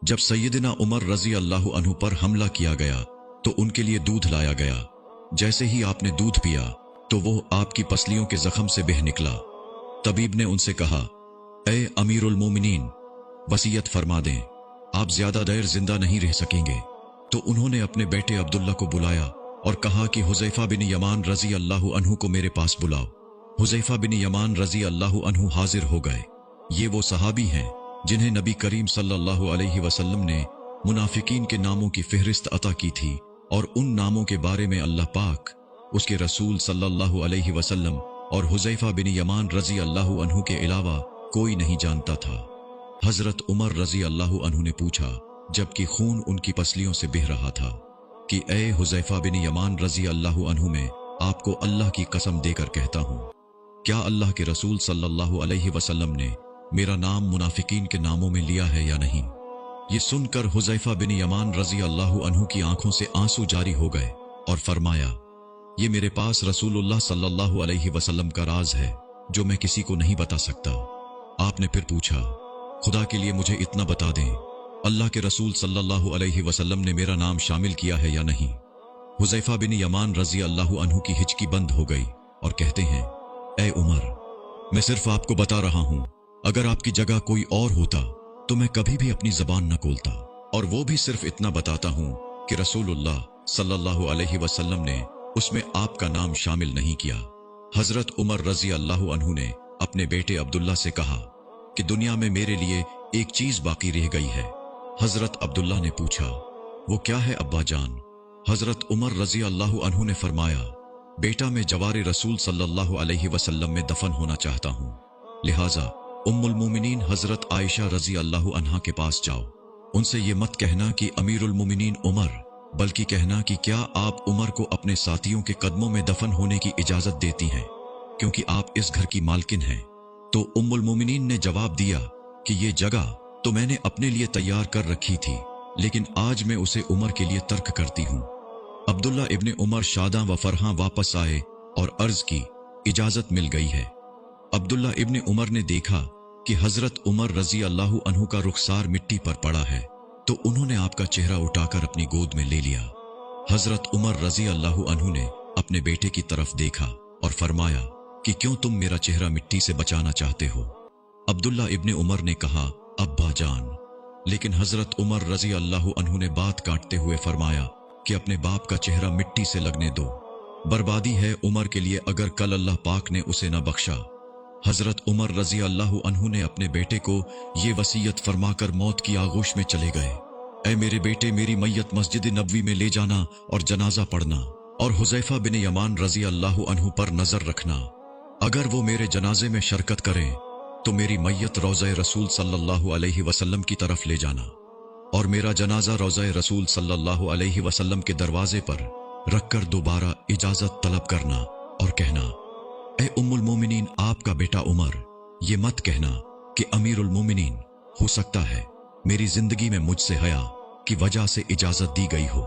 जब सैयदना उमर रजी अल्लाह अन्हु पर हमला किया गया तो उनके लिए दूध लाया गया। जैसे ही आपने दूध पिया तो वो आपकी पसलियों के जख्म से बह निकला। तबीब ने उनसे कहा, ए अमीरुल मोमिनीन, वसीयत फरमा दें, आप ज्यादा देर जिंदा नहीं रह सकेंगे। तो उन्होंने अपने बेटे अब्दुल्ला को बुलाया और कहा कि हुज़ैफा बिन यमान रजी अल्लाह अन्हु को मेरे पास बुलाओ। हुज़ैफा बिन यमान रजी अल्लाह अन्हु हाजिर हो गए। ये वो सहाबी हैं जिन्हें नबी करीम सल्लल्लाहु अलैहि वसल्लम ने मुनाफिकीन के नामों की फिहरिस्त अता की थी, और उन नामों के बारे में अल्लाह पाक, उसके रसूल सल्लल्लाहु अलैहि वसल्लम और हुज़ैफा बिन यमान रजी अल्लाह अन्हु के अलावा कोई नहीं जानता था। हजरत उमर रजी अल्लाह अन्हु ने पूछा, जबकि खून उनकी पसलियों से बह रहा था, कि ए हुज़ैफा बिन यमान रजी अल्लाह अन्हु, में आपको अल्लाह की कसम देकर कहता हूं, क्या अल्लाह के रसूल सल्लल्लाहु अलैहि वसल्लम ने मेरा नाम मुनाफिकीन के नामों में लिया है या नहीं? ये सुनकर हुज़ैफा बिन यमान रजी अल्लाह अन्हु की आंखों से आंसू जारी हो गए और फरमाया, ये मेरे पास रसूलुल्लाह सल्लल्लाहु अलैहि वसल्लम का राज है जो मैं किसी को नहीं बता सकता। आपने फिर पूछा, खुदा के लिए मुझे इतना बता दें, अल्लाह के रसूल सल्लल्लाहु अलैहि वसल्लम ने मेरा नाम शामिल किया है या नहीं? हुज़ैफा बिन यमान रजी अल्लाह अन्हु की हिचकी बंद हो गई और कहते हैं, ए उमर, मैं सिर्फ आपको बता रहा हूं, अगर आपकी जगह कोई और होता तो मैं कभी भी अपनी जबान न खोलता, और वो भी सिर्फ इतना बताता हूं कि रसूलुल्लाह सल्लल्लाहु अलैहि वसल्लम ने उसमें आपका नाम शामिल नहीं किया। हजरत उमर रजी अल्लाह अन्हु ने अपने बेटे अब्दुल्ला से कहा कि दुनिया में मेरे लिए एक चीज बाकी रह गई है। हजरत अब्दुल्ला ने पूछा, वो क्या है अब्बा जान? हजरत उमर रजी अल्लाह अन्हु ने फरमाया, बेटा, मैं जवारे रसूल सल्लल्लाहु अलैहि वसल्लम में दफन होना चाहता हूं, लिहाजा उम्मुल मोमिनीन हजरत आयशा रजी अल्लाह अन्हा के पास जाओ। उनसे ये मत कहना कि अमीरुल मोमिनीन उमर, बल्कि कहना कि क्या आप उमर को अपने साथियों के कदमों में दफन होने की इजाजत देती हैं, क्योंकि आप इस घर की मालकिन हैं। तो उम्मुल मोमिनीन ने जवाब दिया कि ये जगह तो मैंने अपने लिए तैयार कर रखी थी, लेकिन आज मैं उसे उमर के लिए तर्क करती हूं। अब्दुल्ला इब्ने उमर शादा व फरहां वापस आए और अर्ज की, इजाजत मिल गई है। अब्दुल्ला इब्ने उमर ने देखा कि हजरत उमर रजी अल्लाह अन्हु का रुखसार मिट्टी पर पड़ा है, तो उन्होंने आपका चेहरा उठाकर अपनी गोद में ले लिया। हजरत उमर रजी अल्लाह अन्हु ने अपने बेटे की तरफ देखा और फरमाया कि क्यों तुम मेरा चेहरा मिट्टी से बचाना चाहते हो? अब्दुल्ला इब्ने उमर ने कहा, अब्बा जान। लेकिन हजरत उमर रजी अल्लाह अन्हु ने बात काटते हुए फरमाया कि अपने बाप का चेहरा मिट्टी से लगने दो, बर्बादी है उमर के लिए अगर कल अल्लाह पाक ने उसे न बख्शा। हजरत उमर रजी अल्लाह अन्हु ने अपने बेटे को ये वसीयत फरमाकर मौत की आगोश में चले गए, ऐ मेरे बेटे, मेरी मैयत मस्जिद नबवी में ले जाना और जनाजा पढ़ना, और हुज़ैफा बिन यमान रजी अल्लाह अन्हु पर नजर रखना। अगर वो मेरे जनाजे में शरकत करें तो मेरी मैयत रोज़े रसूल सल्लल्लाहु अलैहि वसल्लम की तरफ ले जाना, और मेरा जनाजा रोज़े रसूल सल्लल्लाहु अलैहि वसल्लम के दरवाजे पर रखकर दोबारा इजाजत तलब करना और कहना, ए उम्मुल मोमिनीन, आपका बेटा उमर, ये मत कहना कि अमीरुल मोमिनीन, हो सकता है मेरी जिंदगी में मुझसे हया की वजह से इजाजत दी गई हो।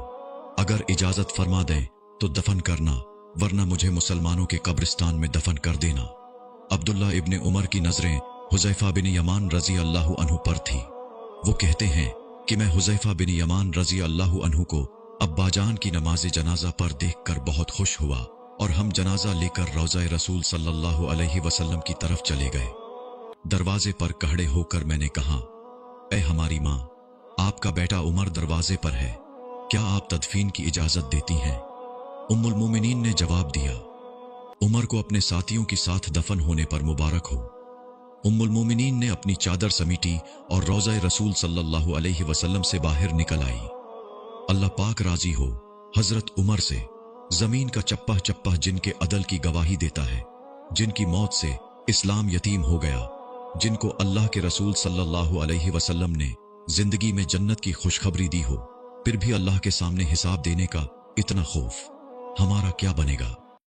अगर इजाजत फरमा दें तो दफन करना, वरना मुझे मुसलमानों के कब्रिस्तान में दफन कर देना। अब्दुल्ला इब्ने उमर की नजरें हुज़ैफा बिन यमान रजी अल्लाह अन्हु पर थी। वो कहते हैं कि मैं हुज़ैफा बिन यमान रजी अल्लाह अन्हु को अब्बाजान की नमाज जनाजा पर देखकर बहुत खुश हुआ, और हम जनाजा लेकर रोज़ा रसूल सल्लल्लाहु अलैहि वसल्लम की तरफ चले गए। दरवाजे पर खड़े होकर मैंने कहा, ए हमारी माँ, आपका बेटा उमर दरवाजे पर है, क्या आप तदफीन की इजाजत देती हैं? उम्मुल मोमिनीन ने जवाब दिया, उमर को अपने साथियों के साथ दफन होने पर मुबारक हो। उम्मुल मोमिनीन ने अपनी चादर समीटी और रोज़ा रसूल सल्लल्लाहु अलैहि वसल्लम से बाहर निकल आई। अल्लाह पाक राजी हो हजरत उमर से, जमीन का चप्पा चप्पा जिनके अदल की गवाही देता है, जिनकी मौत से इस्लाम यतीम हो गया, जिनको अल्लाह के रसूल सल्लल्लाहु अलैहि वसल्लम ने जिंदगी में जन्नत की खुशखबरी दी हो, फिर भी अल्लाह के सामने हिसाब देने का इतना खौफ, हमारा क्या बनेगा?